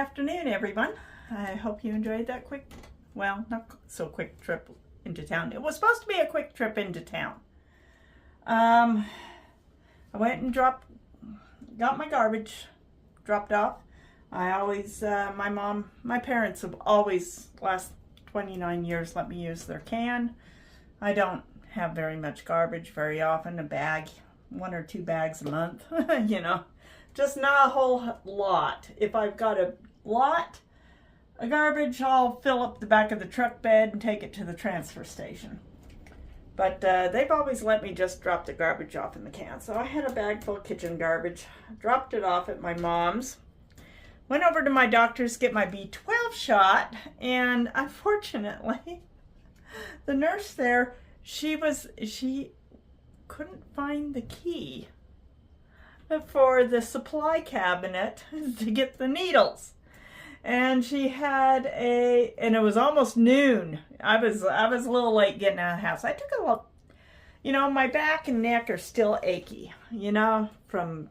afternoon, everyone. I hope you enjoyed that quick, well, not so quick trip into town. It was supposed to be a quick trip into town. I went and got my garbage dropped off. I always, my parents have always, last 29 years, let me use their can. I don't have very much garbage very often, a bag, 1 or 2 bags a month, you know. Just not a whole lot. If I've got a lot of garbage, I'll fill up the back of the truck bed and take it to the transfer station. But they've always let me just drop the garbage off in the can. So I had a bag full of kitchen garbage, dropped it off at my mom's, went over to my doctor's to get my B12 shot, and unfortunately, the nurse there, she couldn't find the key for the supply cabinet to get the needles, and she had and it was almost noon. I was a little late getting out of the house. I took a look, you know, my back and neck are still achy, you know, from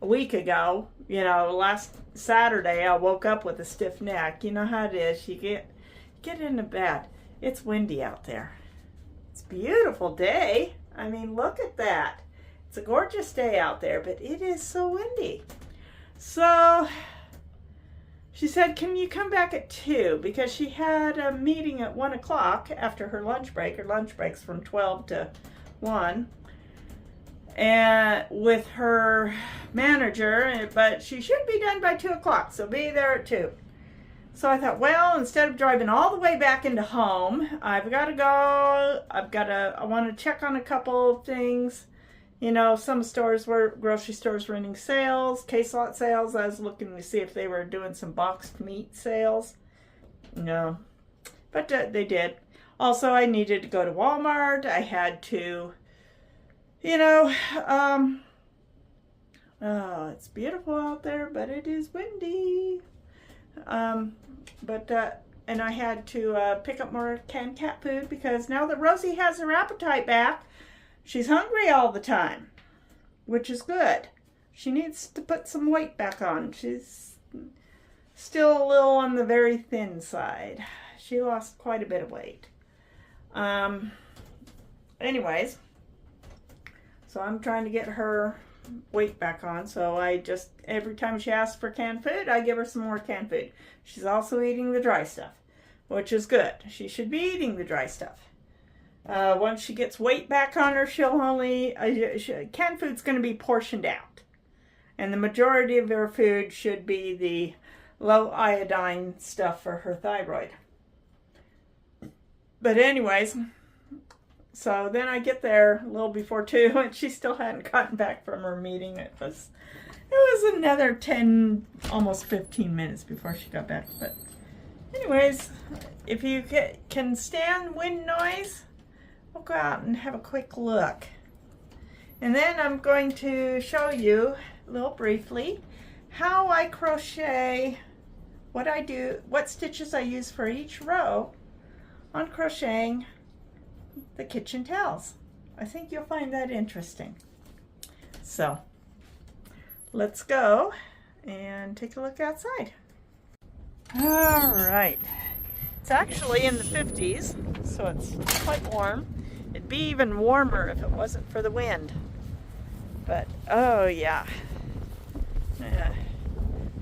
a week ago. You know, last Saturday I woke up with a stiff neck. You know how it is, you get into bed. It's windy out there. It's a beautiful day. I mean, look at that. It's a gorgeous day out there, but it is so windy. So she said, can you come back at 2? Because she had a meeting at 1 o'clock after her lunch break. Her lunch break's from 12 to 1. And with her manager, but she should be done by 2 o'clock, so be there at 2. So I thought, well, instead of driving all the way back into home, I've got to go. I want to check on a couple of things. You know, some grocery stores running sales, case lot sales. I was looking to see if they were doing some boxed meat sales. No, but they did. Also, I needed to go to Walmart. I had to, you know, oh, it's beautiful out there, but it is windy. And I had to pick up more canned cat food because now that Rosie has her appetite back, she's hungry all the time, which is good. She needs to put some weight back on. She's still a little on the very thin side. She lost quite a bit of weight. Anyways, so I'm trying to get her weight back on. So every time she asks for canned food, I give her some more canned food. She's also eating the dry stuff, which is good. She should be eating the dry stuff. Once she gets weight back on her, she'll only, canned food's going to be portioned out. And the majority of her food should be the low iodine stuff for her thyroid. But anyways, so then I get there a little before 2, and she still hadn't gotten back from her meeting. It was another 10, almost 15 minutes before she got back. But anyways, if you can stand wind noise, we'll go out and have a quick look. And then I'm going to show you a little briefly how I crochet, what I do, what stitches I use for each row on crocheting the kitchen towels. I think you'll find that interesting. So let's go and take a look outside. All right. It's actually in the 50s, so it's quite warm. It'd be even warmer if it wasn't for the wind. But, oh yeah.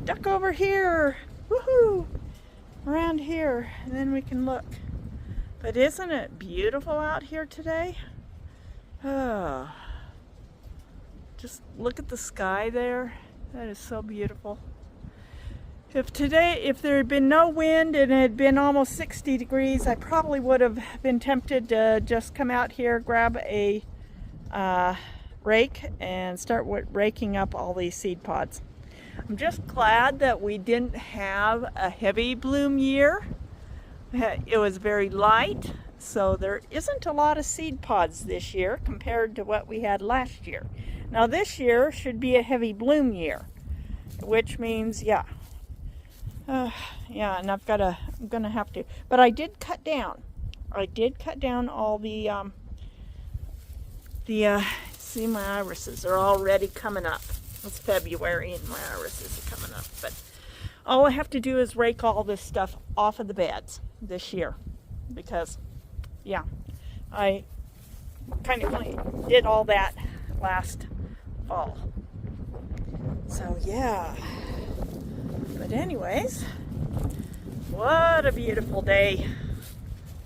Duck over here. Woohoo! Around here, and then we can look. But isn't it beautiful out here today? Oh. Just look at the sky there. That is so beautiful. If there had been no wind and it had been almost 60 degrees, I probably would have been tempted to just come out here, grab a rake, and start raking up all these seed pods. I'm just glad that we didn't have a heavy bloom year. It was very light, so there isn't a lot of seed pods this year compared to what we had last year. Now this year should be a heavy bloom year, which means, yeah, and I'm gonna have to, but I did cut down all the see, my irises are already coming up. It's February and my irises are coming up, but all I have to do is rake all this stuff off of the beds this year, because yeah, I kind of did all that last fall. So yeah, but anyways, what a beautiful day.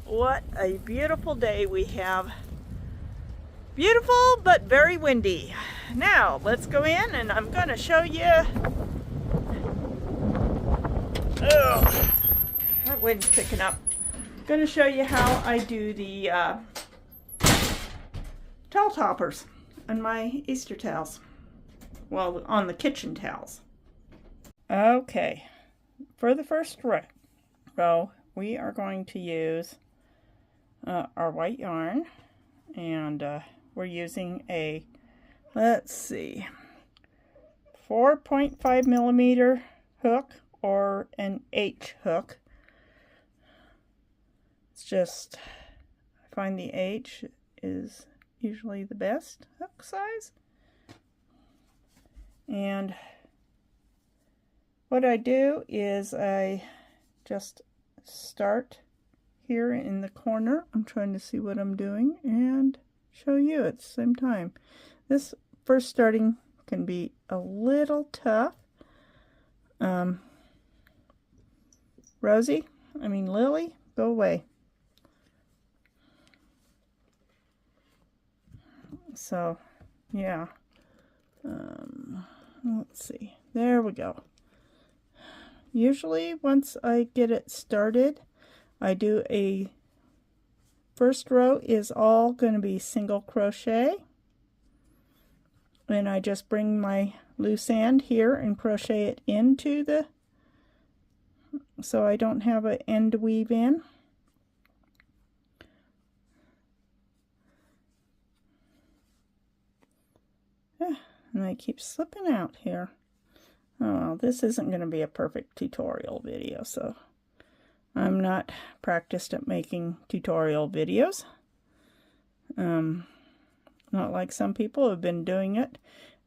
What a beautiful day we have. Beautiful, but very windy. Now, let's go in and I'm going to show you. Oh, that wind's picking up. I'm going to show you how I do the towel toppers on my Easter towels. Well, on the kitchen towels. Okay, for the first row, we are going to use our white yarn, and we're using a, let's see, 4.5 millimeter hook or an H hook. It's just, I find the H is usually the best hook size. And what I do is I just start here in the corner. I'm trying to see what I'm doing and show you at the same time. This first starting can be a little tough. Lily, go away. So, yeah. Let's see. There we go. Usually, once I get it started, I do a first row is all going to be single crochet, and I just bring my loose end here and crochet it into the, so I don't have an end to weave in. And I keep slipping out here. Oh, well, this isn't going to be a perfect tutorial video, so I'm not practiced at making tutorial videos. Not like some people have been doing it.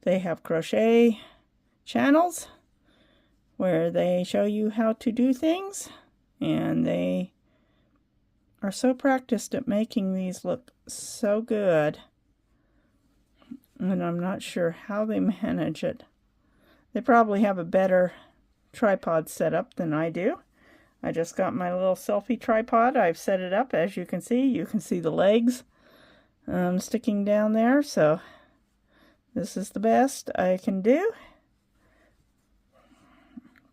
They have crochet channels where they show you how to do things, and they are so practiced at making these look so good. And I'm not sure how they manage it. They probably have a better tripod setup than I do. I just got my little selfie tripod. I've set it up, as you can see. You can see the legs sticking down there. So this is the best I can do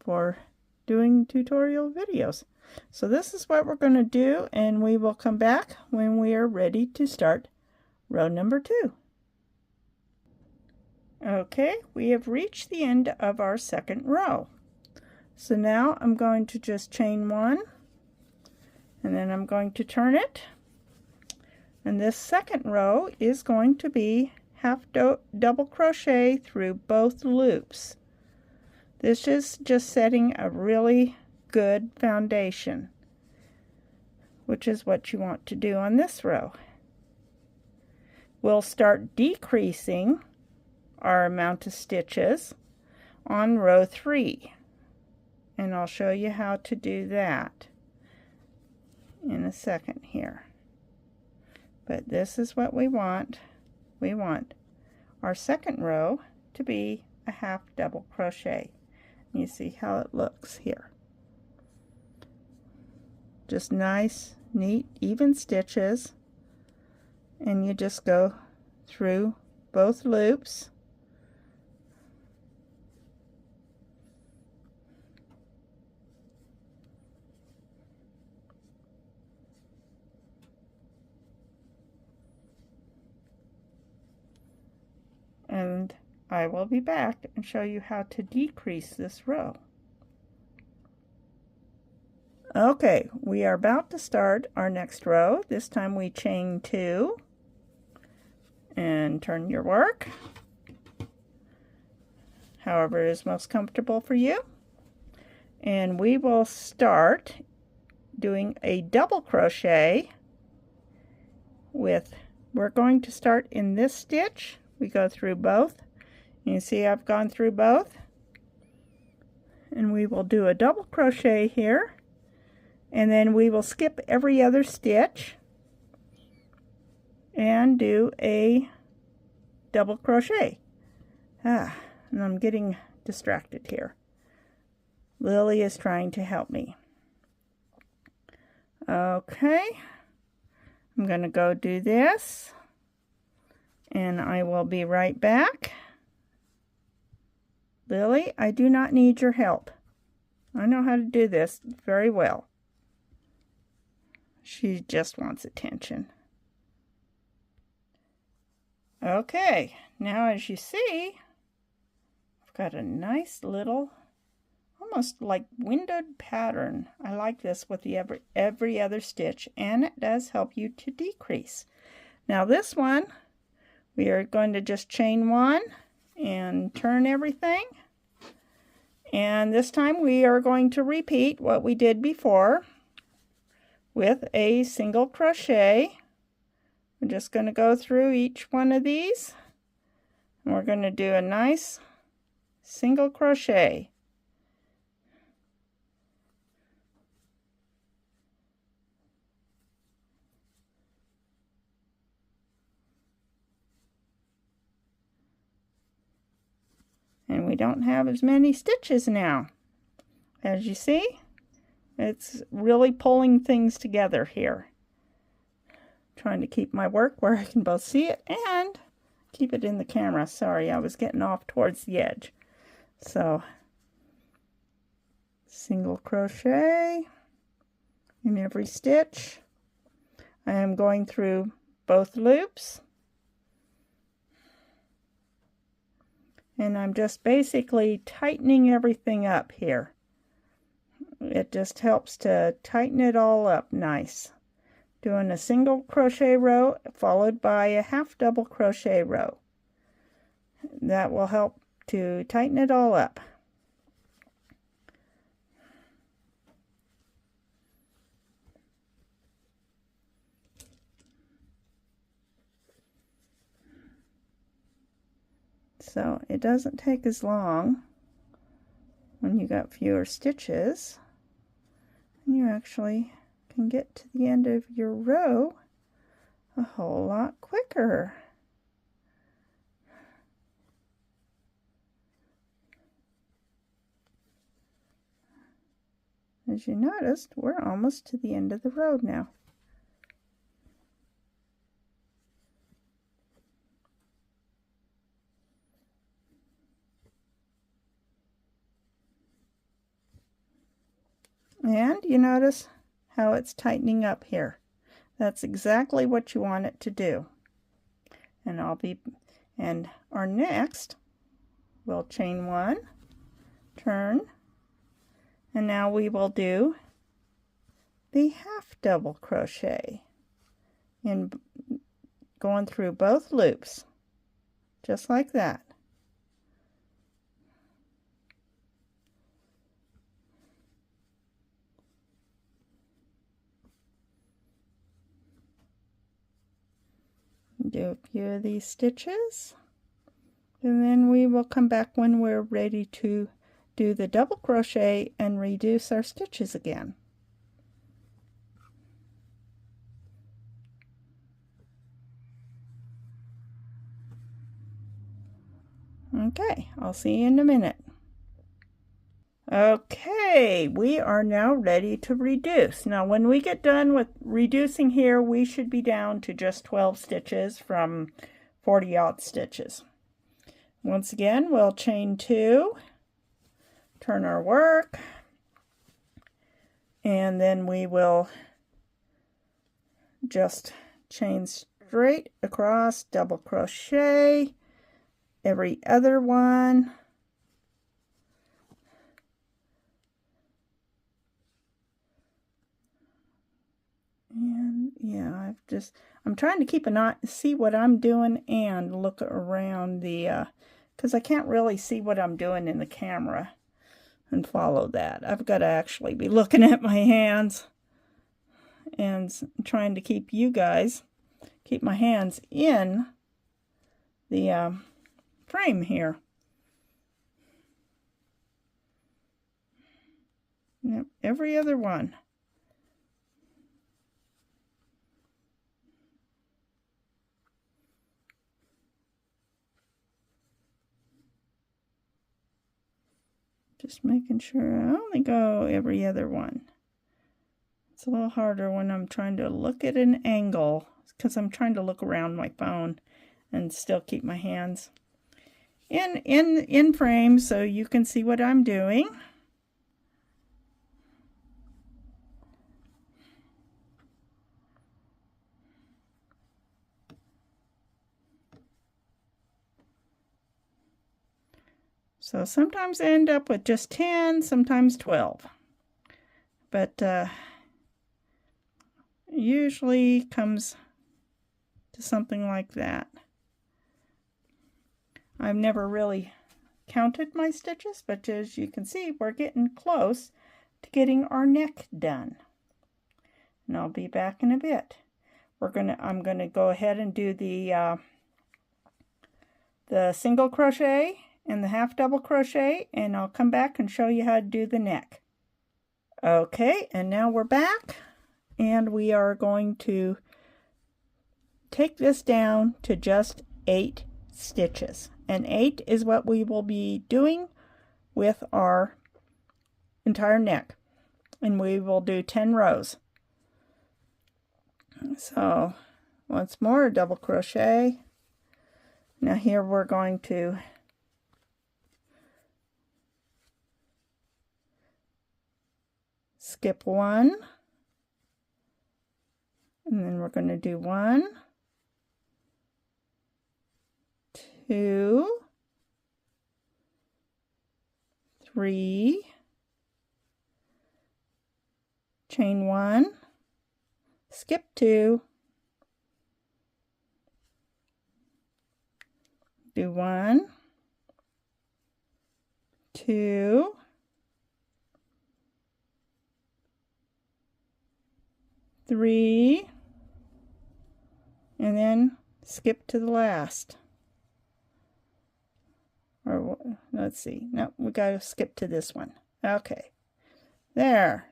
for doing tutorial videos. So this is what we're going to do, and we will come back when we are ready to start row number 2. Okay, we have reached the end of our second row. So now I'm going to just chain 1, and then I'm going to turn it. And this second row is going to be half double crochet through both loops. This is just setting a really good foundation, which is what you want to do on this row. We'll start decreasing our amount of stitches on row 3, and I'll show you how to do that in a second here. But this is what we want. We want our second row to be a half double crochet. You see how it looks here. Just nice, neat, even stitches, and you just go through both loops. And I will be back and show you how to decrease this row. Okay, we are about to start our next row. This time we chain 2 and turn your work however is most comfortable for you. And we will start doing a double crochet with, we're going to start in this stitch. We go through both. You see I've gone through both, and we will do a double crochet here, and then we will skip every other stitch and do a double crochet. And I'm getting distracted here. Lily is trying to help me. Okay, I'm going to go do this, and I will be right back. Lily, I do not need your help. I know how to do this very well. She just wants attention. Okay, now as you see, I've got a nice little, almost like windowed pattern. I like this with the every other stitch, and it does help you to decrease. Now this one, we are going to just chain one and turn everything. And this time we are going to repeat what we did before with a single crochet. We're just going to go through each one of these, and we're going to do a nice single crochet. And we don't have as many stitches now. As you see, it's really pulling things together here. Trying to keep my work where I can both see it and keep it in the camera. Sorry, I was getting off towards the edge. So, single crochet in every stitch. I am going through both loops. And I'm just basically tightening everything up here. It just helps to tighten it all up nice. Doing a single crochet row followed by a half double crochet row. That will help to tighten it all up. So it doesn't take as long when you got fewer stitches, and you actually can get to the end of your row a whole lot quicker. As you noticed, we're almost to the end of the row now. And you notice how it's tightening up here. That's exactly what you want it to do. And our next, we'll chain one, turn, and now we will do the half double crochet in going through both loops, just like that. Do a few of these stitches, and then we will come back when we're ready to do the double crochet and reduce our stitches again. Okay, I'll see you in a minute. Okay, we are now ready to reduce. Now when we get done with reducing here, we should be down to just 12 stitches from 40-odd stitches. Once again, we'll chain two, turn our work, and then we will just chain straight across, double crochet every other one. And yeah, I'm trying to keep an eye, see what I'm doing and look around the, because I can't really see what I'm doing in the camera and follow that. I've got to actually be looking at my hands and trying to keep my hands in the frame here. Yep, every other one. Just making sure I only go every other one. It's a little harder when I'm trying to look at an angle, because I'm trying to look around my phone and still keep my hands in frame so you can see what I'm doing. So sometimes I end up with just 10, sometimes 12. But usually comes to something like that. I've never really counted my stitches, but as you can see, we're getting close to getting our neck done. And I'll be back in a bit. I'm gonna go ahead and do the single crochet and the half double crochet, and I'll come back and show you how to do the neck. Okay, and now we're back, and we are going to take this down to just 8 stitches. And 8 is what we will be doing with our entire neck, and we will do 10 rows. So once more, double crochet. Now here we're going to skip 1, and then we're going to do 1, 2, 3, chain 1, skip 2, do 1, 2, 3, and then skip to the last. Or let's see, no, we got to skip to this one. Okay, there.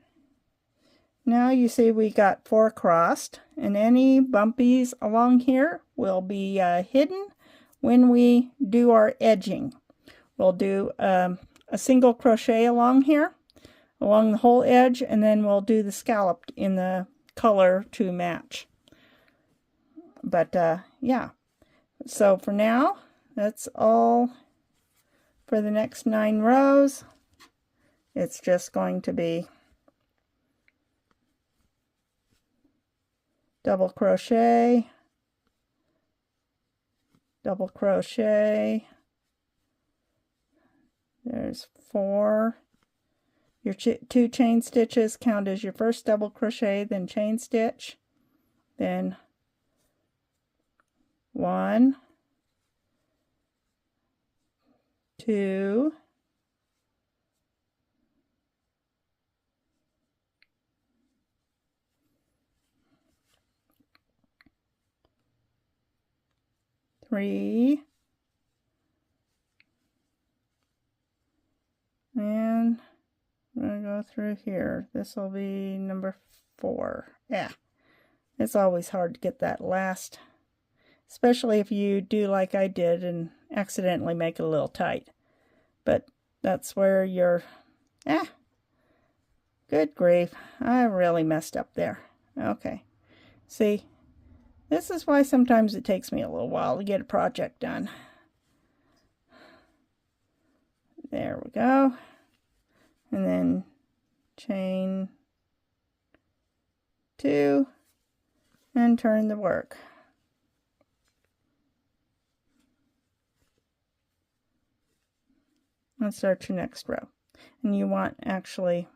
Now you see we got 4 crossed, and any bumpies along here will be hidden when we do our edging. We'll do a single crochet along here, along the whole edge, and then we'll do the scalloped in the color to match. But yeah, so for now, that's all for the next 9 rows. It's just going to be double crochet, double crochet. There's 4. Your 2 chain stitches count as your first double crochet, then chain stitch, then 1, 2, 3, and I'm going to go through here. This will be number 4. Yeah, it's always hard to get that last, especially if you do like I did and accidentally make it a little tight. But that's where you're, good grief, I really messed up there. Okay, see, this is why sometimes it takes me a little while to get a project done. There we go. And then chain 2 and turn the work. And start your next row. And you want actually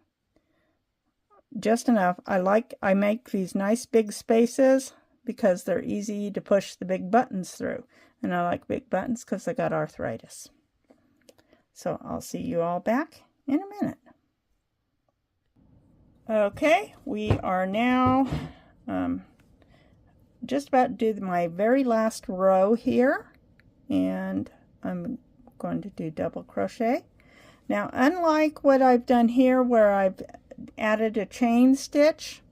just enough. I make these nice big spaces because they're easy to push the big buttons through. And I like big buttons because I got arthritis. So I'll see you all back in a minute. Okay, we are now just about to do my very last row here, and I'm going to do double crochet. Now, unlike what I've done here where I've added a chain stitch.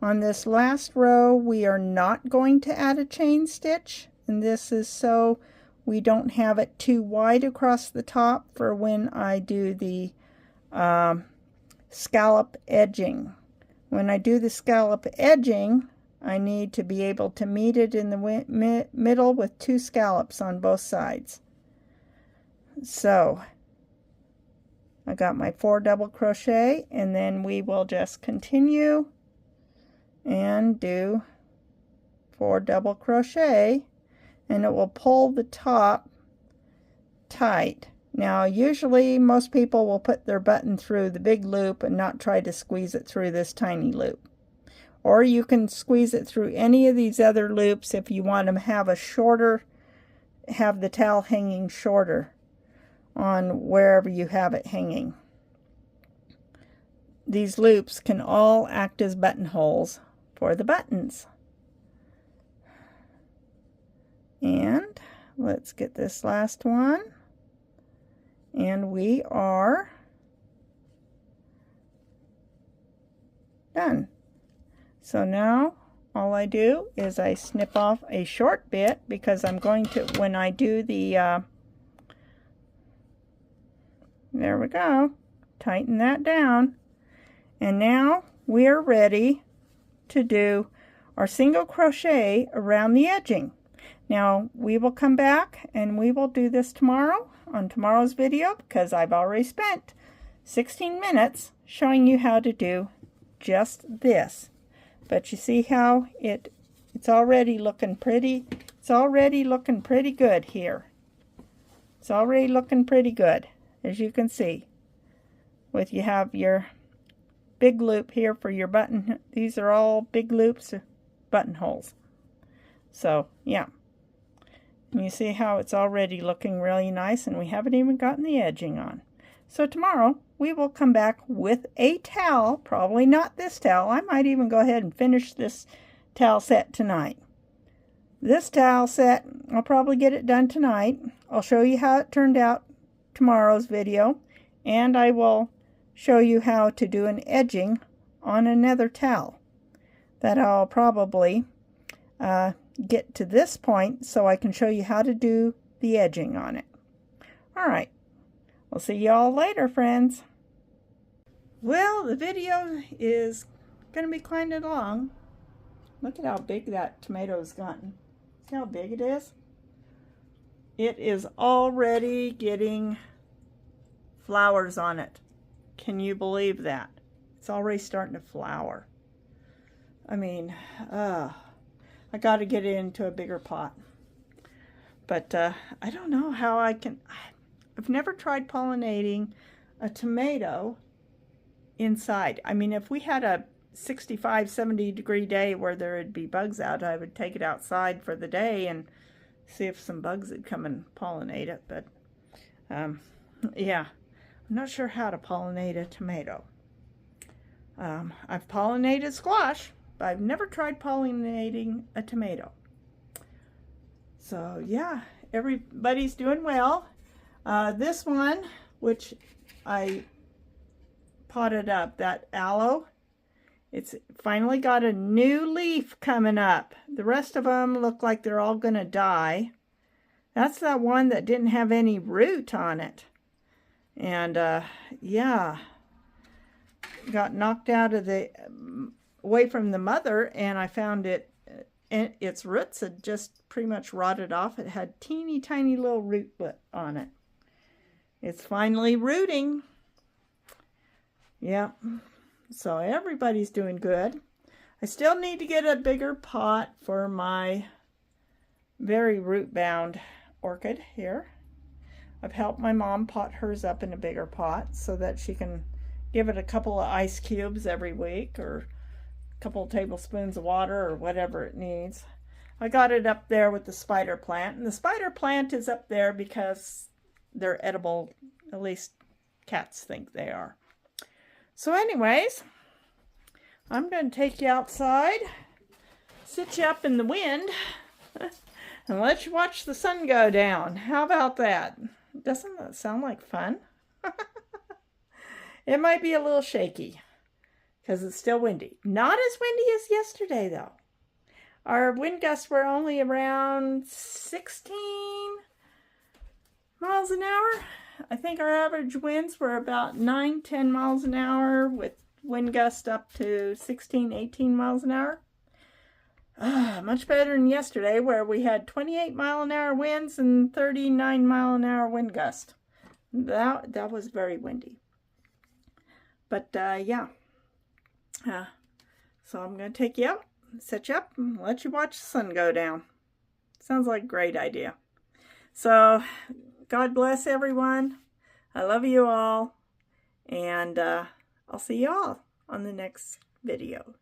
On this last row, we are not going to add a chain stitch, and this is so we don't have it too wide across the top for when I do the scallop edging. When I do the scallop edging, I need to be able to meet it in the middle with 2 scallops on both sides. So I got my 4 double crochet, and then we will just continue and do 4 double crochet, and it will pull the top tight. Now usually most people will put their button through the big loop and not try to squeeze it through this tiny loop. Or you can squeeze it through any of these other loops if you want to have a shorter, have the towel hanging shorter on wherever you have it hanging. These loops can all act as buttonholes for the buttons. And let's get this last one. And we are done. So now all I do is I snip off a short bit, because I'm going to, when I do the, there we go, tighten that down. And now we are ready to do our single crochet around the edging. Now we will come back and we will do this tomorrow on tomorrow's video, because I've already spent 16 minutes showing you how to do just this. But you see how it's already looking pretty. It's already looking pretty good here. It's already looking pretty good, as you can see. With you have your big loop here for your button. These are all big loops, buttonholes. So yeah. And you see how it's already looking really nice, and we haven't even gotten the edging on. So tomorrow we will come back with a towel, probably not this towel. I might even go ahead and finish this towel set tonight. This towel set, I'll probably get it done tonight. I'll show you how it turned out tomorrow's video, and I will show you how to do an edging on another towel that I'll probably get to this point so I can show you how to do the edging on it. All right. We'll see you all later, friends. Well, the video is going to be climbing along. Look at how big that tomato's gotten. See how big it is? It is already getting flowers on it. Can you believe that? It's already starting to flower. I mean, I got to get it into a bigger pot. But I don't know how I can... I've never tried pollinating a tomato inside. I mean, if we had a 65, 70 degree day where there would be bugs out, I would take it outside for the day and see if some bugs would come and pollinate it. But yeah, I'm not sure how to pollinate a tomato. I've pollinated squash, but I've never tried pollinating a tomato. So yeah, everybody's doing well. This one, which I potted up, that aloe, it's finally got a new leaf coming up. The rest of them look like they're all going to die. That's that one that didn't have any root on it. And yeah, got knocked out of the, away from the mother, and I found it, and its roots had just pretty much rotted off. It had teeny tiny little rootlet on it. It's finally rooting. Yeah, so everybody's doing good. I still need to get a bigger pot for my very root-bound orchid here. I've helped my mom pot hers up in a bigger pot so that she can give it a couple of ice cubes every week, or a couple of tablespoons of water, or whatever it needs. I got it up there with the spider plant, and the spider plant is up there because they're edible. At least cats think they are. So anyways, I'm going to take you outside, sit you up in the wind, and let you watch the sun go down. How about that? Doesn't that sound like fun? It might be a little shaky, because it's still windy. Not as windy as yesterday, though. Our wind gusts were only around 16 miles an hour. I think our average winds were about 9-10 miles an hour with wind gusts up to 16-18 miles an hour. Much better than yesterday, where we had 28 mile an hour winds and 39 mile an hour wind gust. That was very windy. But yeah. So I'm going to take you out, set you up, and let you watch the sun go down. Sounds like a great idea. So God bless everyone. I love you all. And I'll see you all on the next video.